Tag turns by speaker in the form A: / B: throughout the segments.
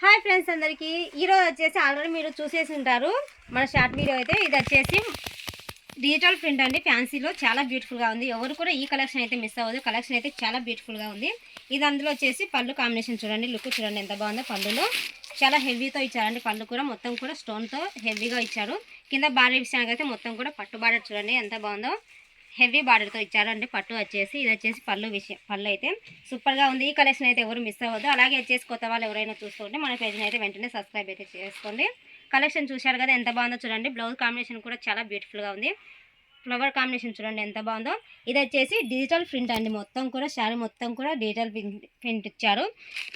A: Hi friends అందరికీ ఈరోజు వచ్చేసి ఆల్రెడీ మీరు చూసేసి ఉంటారు మన షార్ట్ వీడియో అయితే. ఇది వచ్చేసి డిజిటల్ ప్రింట్ అండి, ఫ్యాన్సీలో చాలా బ్యూటిఫుల్గా ఉంది. ఎవరు కూడా ఈ కలెక్షన్ అయితే మిస్ అవ్వదు. కలెక్షన్ అయితే చాలా బ్యూటిఫుల్గా ఉంది. ఇది అందులో వచ్చేసి పళ్ళు కాంబినేషన్ చూడండి, లుక్ చూడండి ఎంత బాగుందో. పళ్ళులో చాలా హెవీతో ఇచ్చారండి, పళ్ళు కూడా మొత్తం కూడా స్టోన్తో హెవీగా ఇచ్చారు. కింద బార్డర్ విషయానికి అయితే మొత్తం కూడా పట్టు బార్డర్ చూడండి ఎంత బాగుందో, హెవీ బార్డర్తో ఇచ్చారండి. పట్టు వచ్చేసి ఇది వచ్చేసి పళ్ళు అయితే సూపర్గా ఉంది. ఈ కలెక్షన్ అయితే ఎవరు మిస్ అవ్వద్దు. అలాగే వచ్చేసి కొత్త వాళ్ళు ఎవరైనా చూస్తుంటే మన పేజ్ని అయితే వెంటనే సబ్స్క్రైబ్ అయితే చేసుకోండి. కలెక్షన్ చూశారు కదా ఎంత బాగుందో చూడండి. బ్లౌజ్ కాంబినేషన్ కూడా చాలా బ్యూటిఫుల్గా ఉంది. ఫ్లవర్ కాంబినేషన్ చూడండి ఎంత బాగుందో. ఇది వచ్చేసి డిజిటల్ ప్రింట్ అండి, మొత్తం కూడా శారీ మొత్తం కూడా డిజిటల్ ప్రింట్ ఇచ్చారు.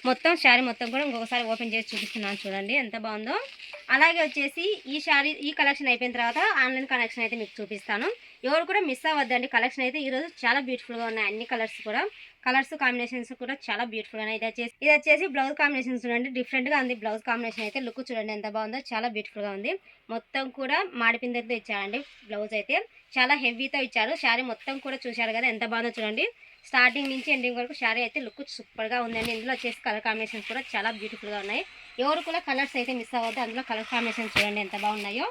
A: మొత్తం శారీ మొత్తం కూడా ఇంకొకసారి ఓపెన్ చేసి చూపిస్తున్నాను చూడండి ఎంత బాగుందో. అలాగే వచ్చేసి ఈ కలెక్షన్ అయిపోయిన తర్వాత ఆన్లైన్ కలెక్షన్ అయితే మీకు చూపిస్తాను. ఎవరు కూడా మిస్ అవ్వద్దండి. కలెక్షన్ అయితే ఈరోజు చాలా బ్యూటిఫుల్గా ఉన్నాయి. అన్ని కలర్స్ కాంబినేషన్స్ కూడా చాలా బ్యూటిఫుల్గా ఉన్నాయి. ఇది వచ్చేసి బ్లౌజ్ కాంబినేషన్ చూడండి, డిఫరెంట్గా ఉంది. బ్లౌజ్ కాంబినేషన్ అయితే లుక్ చూడండి ఎంత బాగుందో, చాలా బ్యూటిఫుల్గా ఉంది. మొత్తం కూడా మాడిపిందతో ఇచ్చారండి. బ్లౌజ్ అయితే చాలా హెవీతో ఇచ్చారు. శారీ మొత్తం కూడా చూశారు కదా ఎంత బాగుందో చూడండి. స్టార్టింగ్ నుంచి ఎండింగ్ వరకు శారీ అయితే లుక్ సూపర్గా ఉందండి. ఇందులో వచ్చేసి కలర్ కాంబినేషన్స్ కూడా చాలా బ్యూటిఫుల్గా ఉన్నాయి. ఎవరు కూడా కలర్స్ అయితే మిస్ అవ్వద్దు. అందులో కలర్ కాంబినేషన్స్ చూడండి ఎంత బాగున్నాయో.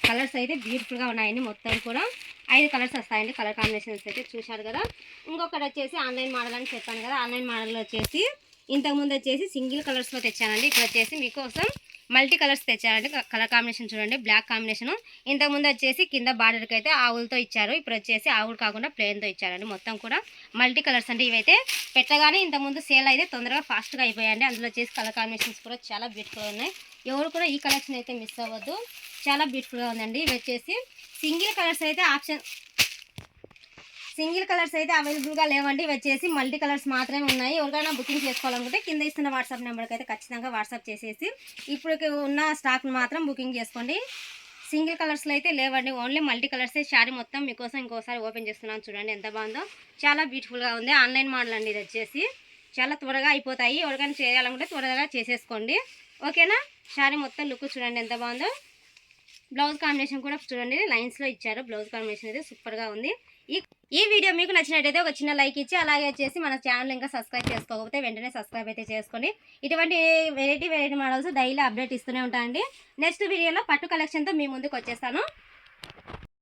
A: కలర్స్ అయితే బ్యూటిఫుల్గా ఉన్నాయండి. మొత్తం కూడా 5 కలర్స్ వస్తాయండి. కలర్ కాంబినేషన్స్ అయితే చూశారు కదా. ఇంకొకటి వచ్చేసి ఆన్లైన్ మోడల్ అని చెప్పాను కదా. ఆన్లైన్ మోడల్ వచ్చేసి ఇంతకుముందు వచ్చేసి సింగిల్ కలర్స్లో తెచ్చానండి. ఇప్పుడు వచ్చేసి మీకోసం మల్టీ కలర్స్ తెచ్చారండి. కలర్ కాంబినేషన్ చూడండి, బ్లాక్ కాంబినేషన్. ఇంతకుముందు వచ్చేసి కింద బార్డర్కి అయితే ఆవులతో ఇచ్చారు. ఇప్పుడు వచ్చేసి ఆవులు కాకుండా ప్లెయిన్తో ఇచ్చారండి. మొత్తం కూడా మల్టీ కలర్స్ అంటే ఇవైతే పెట్టగానే ఇంతకుముందు సేల్ అయితే తొందరగా ఫాస్ట్గా అయిపోయాయండి. అందులో వచ్చేసి కలర్ కాంబినేషన్స్ కూడా చాలా బ్యూటిఫుల్గా ఉన్నాయి. ఎవరు కూడా ఈ కలెక్షన్ అయితే మిస్ అవ్వద్దు, చాలా బ్యూటిఫుల్గా ఉందండి. ఇవి వచ్చేసి సింగిల్ కలర్స్ అయితే అవైలబుల్గా లేవండి. ఇవి వచ్చేసి మల్టీ కలర్స్ మాత్రమే ఉన్నాయి. ఎవరికైనా బుకింగ్ చేసుకోవాలనుకుంటే కింద ఇస్తున్న వాట్సాప్ నెంబర్కి అయితే ఖచ్చితంగా వాట్సాప్ చేసేసి ఇప్పుడు ఉన్న స్టాక్ని మాత్రం బుకింగ్ చేసుకోండి. సింగిల్ కలర్స్లో అయితే లేవండి, ఓన్లీ మల్టీ కలర్సే. శారీ మొత్తం మీకోసం ఇంకోసారి ఓపెన్ చేస్తున్నాను చూడండి ఎంత బాగుందో, చాలా బ్యూటిఫుల్గా ఉంది. ఆన్లైన్ మోడల్ అండి. ఇది వచ్చేసి చాలా త్వరగా అయిపోతాయి. ఎవరికైనా చేయాలనుకుంటే త్వరగా చేసేసుకోండి, ఓకేనా. శారీ మొత్తం లుక్ చూడండి ఎంత బాగుందో. బ్లౌజ్ కాంబినేషన్ కూడా చూడండి, లైన్స్లో ఇచ్చారు. బ్లౌజ్ కాంబినేషన్ అయితే సూపర్గా ఉంది. ఈ వీడియో మీకు నచ్చినట్టయితే ఒక చిన్న లైక్ ఇచ్చి, అలాగే వచ్చేసి మన ఛానల్ ఇంకా సబ్స్క్రైబ్ చేసుకోకపోతే వెంటనే సబ్స్క్రైబ్ అయితే చేసుకోండి. ఇటువంటి వెరైటీ మోడల్స్ డైలీ అప్డేట్ ఇస్తూనే ఉంటానండి. నెక్స్ట్ వీడియోలో పట్టు కలెక్షన్తో మీ ముందుకు వచ్చేస్తాను.